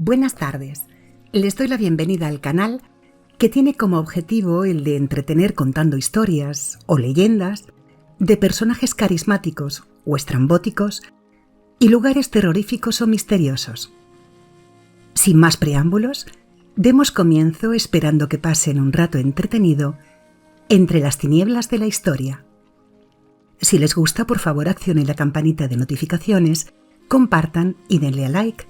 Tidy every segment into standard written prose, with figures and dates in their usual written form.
Buenas tardes. Les doy la bienvenida al canal que tiene como objetivo el de entretener contando historias o leyendas de personajes carismáticos o estrambóticos y lugares terroríficos o misteriosos. Sin más preámbulos, demos comienzo esperando que pasen un rato entretenido entre las tinieblas de la historia. Si les gusta, por favor accionen la campanita de notificaciones, compartan y denle a like.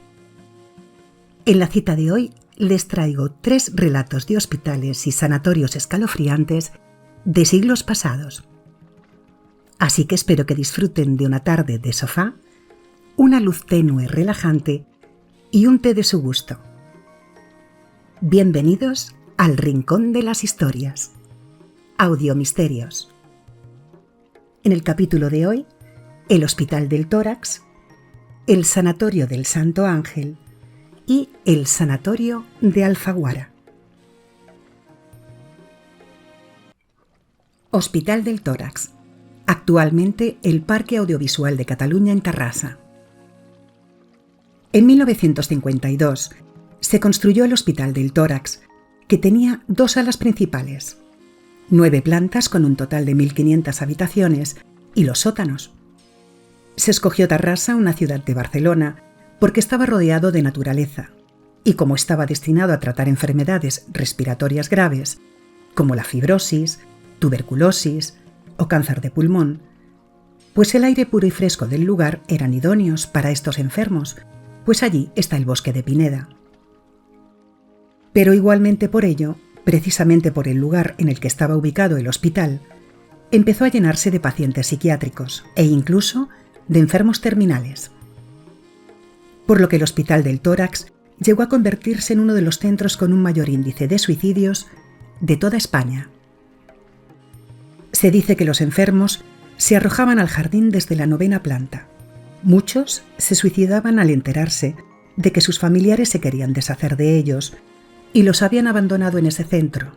En la cita de hoy les traigo 3 relatos de hospitales y sanatorios escalofriantes de siglos pasados. Así que espero que disfruten de una tarde de sofá, una luz tenue relajante y un té de su gusto. Bienvenidos al Rincón de las Historias. Audiomisterios. En el capítulo de hoy, el Hospital del Tórax, el Sanatorio del Santo Ángel y el Sanatorio de Alfaguara. Hospital del Tórax, actualmente el Parque Audiovisual de Cataluña en Terrassa. En 1952 se construyó el Hospital del Tórax, que tenía 2 salas principales, 9 plantas con un total de 1.500 habitaciones y los sótanos. Se escogió Terrassa, una ciudad de Barcelona, porque estaba rodeado de naturaleza y como estaba destinado a tratar enfermedades respiratorias graves, como la fibrosis, tuberculosis o cáncer de pulmón, pues el aire puro y fresco del lugar eran idóneos para estos enfermos, pues allí está el bosque de Pineda. Pero igualmente por ello, precisamente por el lugar en el que estaba ubicado el hospital, empezó a llenarse de pacientes psiquiátricos e incluso de enfermos terminales. Por lo que el Hospital del Tórax llegó a convertirse en uno de los centros con un mayor índice de suicidios de toda España. Se dice que los enfermos se arrojaban al jardín desde la 9ª planta. Muchos se suicidaban al enterarse de que sus familiares se querían deshacer de ellos y los habían abandonado en ese centro.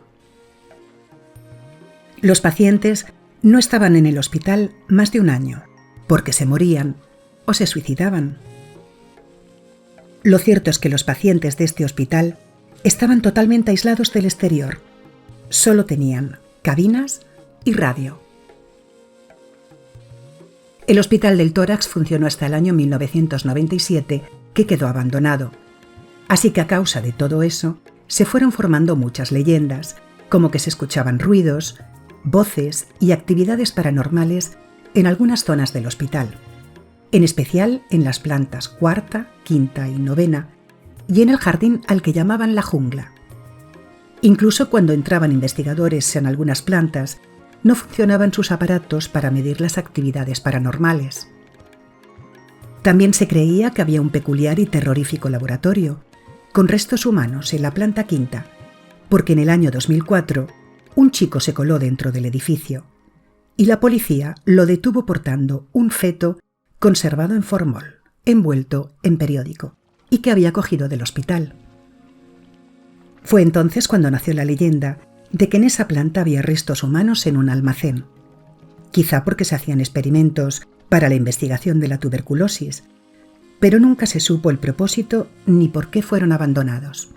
Los pacientes no estaban en el hospital más de un año, porque se morían o se suicidaban. Lo cierto es que los pacientes de este hospital estaban totalmente aislados del exterior. Solo tenían cabinas y radio. El Hospital del Tórax funcionó hasta el año 1997, que quedó abandonado. Así que a causa de todo eso, se fueron formando muchas leyendas, como que se escuchaban ruidos, voces y actividades paranormales en algunas zonas del hospital, en especial en las plantas 4ª, 5ª y 9ª, y en el jardín al que llamaban la jungla. Incluso cuando entraban investigadores en algunas plantas, no funcionaban sus aparatos para medir las actividades paranormales. También se creía que había un peculiar y terrorífico laboratorio, con restos humanos en la planta 5ª, porque en el año 2004 un chico se coló dentro del edificio y la policía lo detuvo portando un feto conservado en formol, envuelto en periódico, y que había cogido del hospital. Fue entonces cuando nació la leyenda de que en esa planta había restos humanos en un almacén, quizá porque se hacían experimentos para la investigación de la tuberculosis, pero nunca se supo el propósito ni por qué fueron abandonados.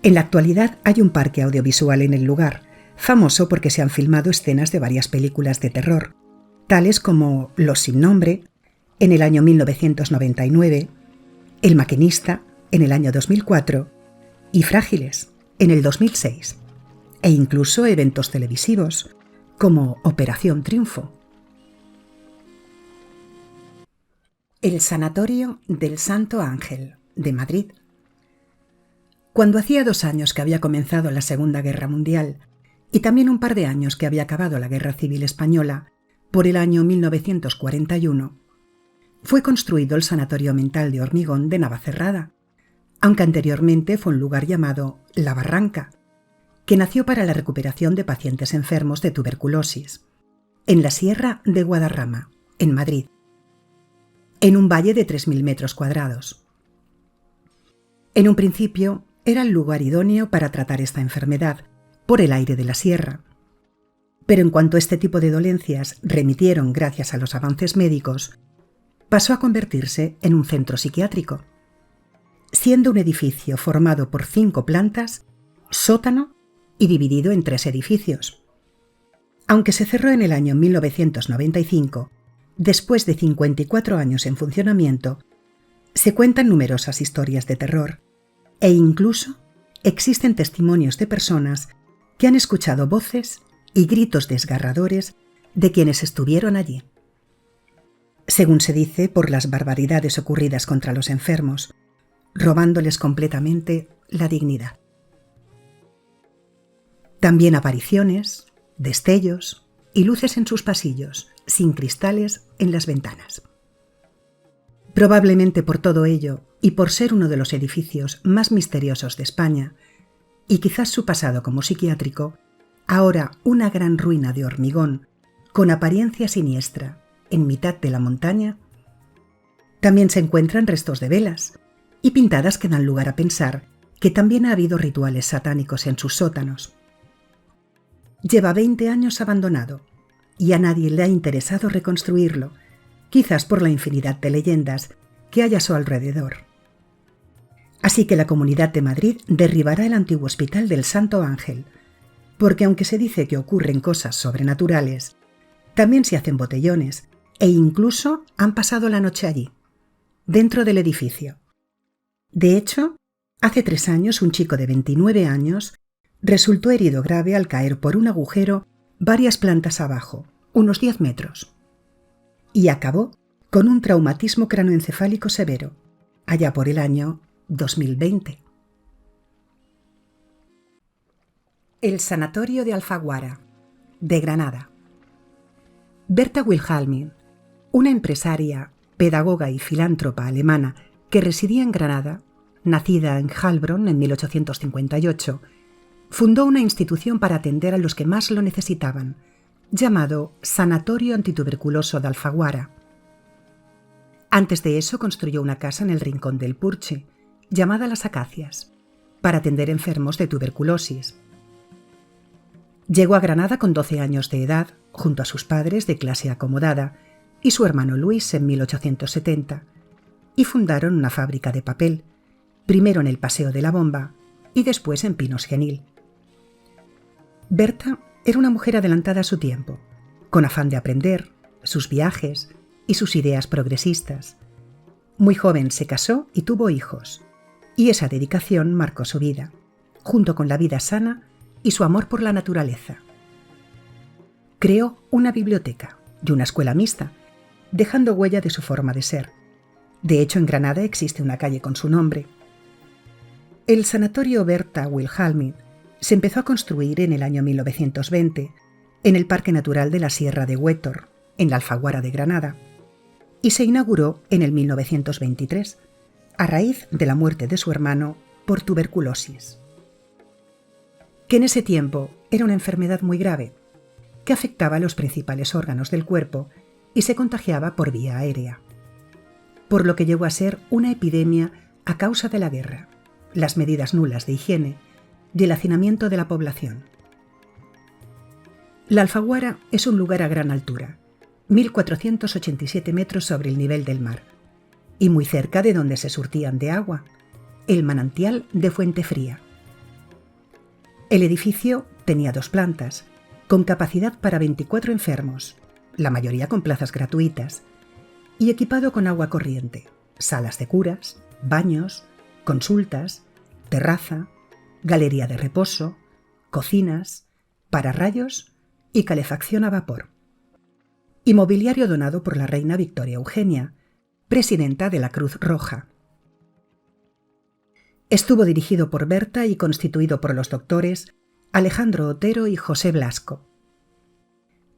En la actualidad hay un parque audiovisual en el lugar, famoso porque se han filmado escenas de varias películas de terror, tales como Los sin nombre, en el año 1999, El maquinista, en el año 2004, y Frágiles, en el 2006, e incluso eventos televisivos, como Operación Triunfo. El Sanatorio del Santo Ángel, de Madrid. Cuando hacía 2 años que había comenzado la Segunda Guerra Mundial y también un par de años que había acabado la Guerra Civil Española, por el año 1941, fue construido el Sanatorio Mental de Hormigón de Navacerrada, aunque anteriormente fue un lugar llamado La Barranca, que nació para la recuperación de pacientes enfermos de tuberculosis, en la Sierra de Guadarrama, en Madrid, en un valle de 3.000 metros cuadrados. En un principio era el lugar idóneo para tratar esta enfermedad, por el aire de la sierra. Pero en cuanto este tipo de dolencias remitieron gracias a los avances médicos, pasó a convertirse en un centro psiquiátrico. siendo un edificio formado por 5 plantas, sótano y dividido en 3 edificios. Aunque se cerró en el año 1995, después de 54 años en funcionamiento, se cuentan numerosas historias de terror e incluso existen testimonios de personas que han escuchado voces y gritos desgarradores de quienes estuvieron allí. Según se dice, por las barbaridades ocurridas contra los enfermos, robándoles completamente la dignidad. También apariciones, destellos y luces en sus pasillos, sin cristales en las ventanas. Probablemente por todo ello, y por ser uno de los edificios más misteriosos de España, y quizás su pasado como psiquiátrico, ahora una gran ruina de hormigón, con apariencia siniestra, en mitad de la montaña, también se encuentran restos de velas y pintadas que dan lugar a pensar que también ha habido rituales satánicos en sus sótanos. Lleva 20 años abandonado y a nadie le ha interesado reconstruirlo, quizás por la infinidad de leyendas que hay a su alrededor. Así que la Comunidad de Madrid derribará el antiguo Hospital del Santo Ángel, porque aunque se dice que ocurren cosas sobrenaturales, también se hacen botellones e incluso han pasado la noche allí, dentro del edificio. De hecho, hace 3 años un chico de 29 años resultó herido grave al caer por un agujero varias plantas abajo, unos 10 metros, y acabó con un traumatismo cráneoencefálico severo, allá por el año 2020. El Sanatorio de Alfaguara, de Granada. Berta Wilhelmine, una empresaria, pedagoga y filántropa alemana que residía en Granada, nacida en Heilbronn en 1858, fundó una institución para atender a los que más lo necesitaban, llamado Sanatorio Antituberculoso de Alfaguara. Antes de eso construyó una casa en el rincón del Purche, llamada Las Acacias, para atender enfermos de tuberculosis. Llegó a Granada con 12 años de edad, junto a sus padres de clase acomodada y su hermano Luis en 1870, y fundaron una fábrica de papel, primero en el Paseo de la Bomba y después en Pinos Genil. Berta era una mujer adelantada a su tiempo, con afán de aprender, sus viajes y sus ideas progresistas. Muy joven se casó y tuvo hijos, y esa dedicación marcó su vida, junto con la vida sana y su amor por la naturaleza. Creó una biblioteca y una escuela mixta, dejando huella de su forma de ser. De hecho, en Granada existe una calle con su nombre. El Sanatorio Berta Wilhelmine se empezó a construir en el año 1920 en el Parque Natural de la Sierra de Huétor, en la Alfaguara de Granada, y se inauguró en el 1923, a raíz de la muerte de su hermano por tuberculosis, que en ese tiempo era una enfermedad muy grave, que afectaba a los principales órganos del cuerpo y se contagiaba por vía aérea, por lo que llegó a ser una epidemia a causa de la guerra, las medidas nulas de higiene y el hacinamiento de la población. La Alfaguara es un lugar a gran altura, 1.487 metros sobre el nivel del mar, y muy cerca de donde se surtían de agua, el manantial de Fuente Fría. El edificio tenía 2 plantas, con capacidad para 24 enfermos, la mayoría con plazas gratuitas, y equipado con agua corriente, salas de curas, baños, consultas, terraza, galería de reposo, cocinas, pararrayos y calefacción a vapor. Y mobiliario donado por la reina Victoria Eugenia, presidenta de la Cruz Roja. Estuvo dirigido por Berta y constituido por los doctores Alejandro Otero y José Blasco.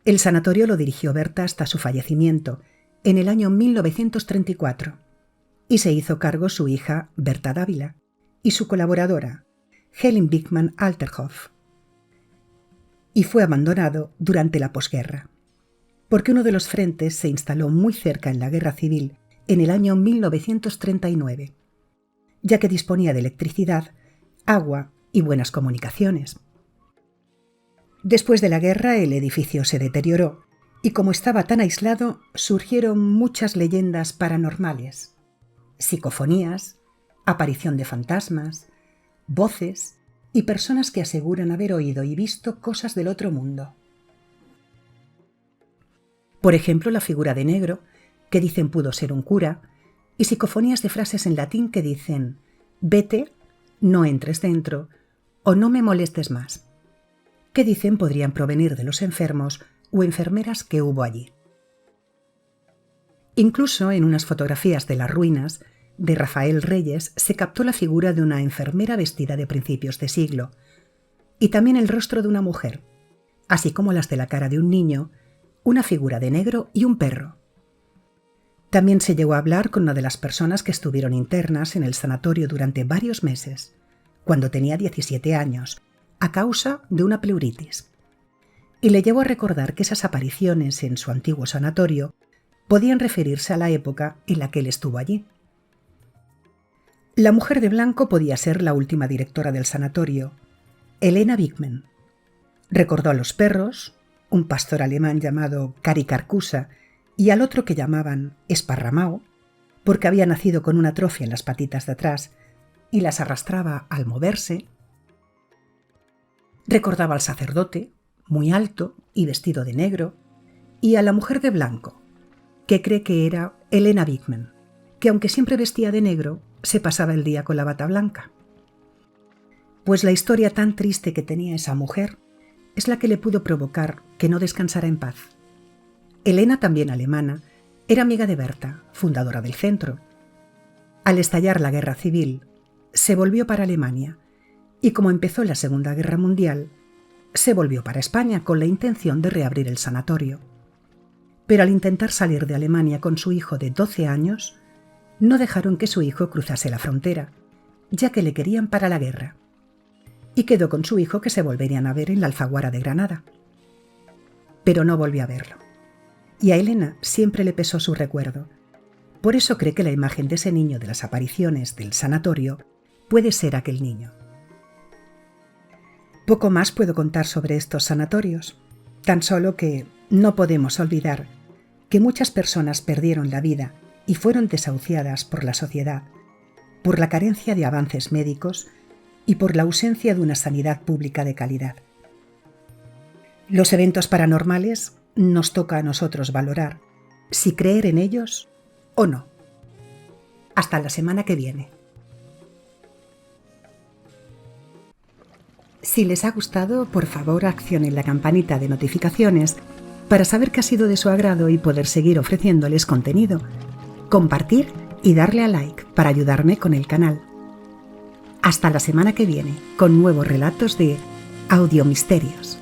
El sanatorio lo dirigió Berta hasta su fallecimiento, en el año 1934, y se hizo cargo su hija Berta Dávila y su colaboradora, Helen Bickman Alterhoff. Y fue abandonado durante la posguerra, porque uno de los frentes se instaló muy cerca en la Guerra Civil en el año 1939, ya que disponía de electricidad, agua y buenas comunicaciones. Después de la guerra el edificio se deterioró y como estaba tan aislado surgieron muchas leyendas paranormales, psicofonías aparición de fantasmas, voces y personas que aseguran haber oído y visto cosas del otro mundo. Por ejemplo, la figura de negro, que dicen pudo ser un cura, y psicofonías de frases en latín que dicen «vete, no entres dentro» o «no me molestes más», que dicen podrían provenir de los enfermos o enfermeras que hubo allí. Incluso en unas fotografías de las ruinas de Rafael Reyes se captó la figura de una enfermera vestida de principios de siglo, y también el rostro de una mujer, así como las de la cara de un niño, una figura de negro y un perro. También se llegó a hablar con una de las personas que estuvieron internas en el sanatorio durante varios meses, cuando tenía 17 años, a causa de una pleuritis. Y le llevó a recordar que esas apariciones en su antiguo sanatorio podían referirse a la época en la que él estuvo allí. La mujer de blanco podía ser la última directora del sanatorio, Helena Bickman. Recordó a los perros, un pastor alemán llamado Kari Carcusa y al otro que llamaban Esparramao, porque había nacido con una atrofia en las patitas de atrás y las arrastraba al moverse. Recordaba al sacerdote, muy alto y vestido de negro, y a la mujer de blanco, que cree que era Helena Bickman, que aunque siempre vestía de negro, se pasaba el día con la bata blanca. Pues la historia tan triste que tenía esa mujer es la que le pudo provocar que no descansara en paz. Helena, también alemana, era amiga de Berta, fundadora del centro. Al estallar la guerra civil, se volvió para Alemania y como empezó la Segunda Guerra Mundial, se volvió para España con la intención de reabrir el sanatorio. Pero al intentar salir de Alemania con su hijo de 12 años, no dejaron que su hijo cruzase la frontera, ya que le querían para la guerra. Y quedó con su hijo que se volverían a ver en la Alfaguara de Granada. Pero no volvió a verlo. Y a Helena siempre le pesó su recuerdo. Por eso cree que la imagen de ese niño de las apariciones del sanatorio puede ser aquel niño. Poco más puedo contar sobre estos sanatorios, tan solo que no podemos olvidar que muchas personas perdieron la vida y fueron desahuciadas por la sociedad, por la carencia de avances médicos y por la ausencia de una sanidad pública de calidad. Los eventos paranormales nos toca a nosotros valorar si creer en ellos o no. Hasta la semana que viene. Si les ha gustado, por favor accionen la campanita de notificaciones para saber que ha sido de su agrado y poder seguir ofreciéndoles contenido, compartir y darle a like para ayudarme con el canal. Hasta la semana que viene con nuevos relatos de Audiomisterios.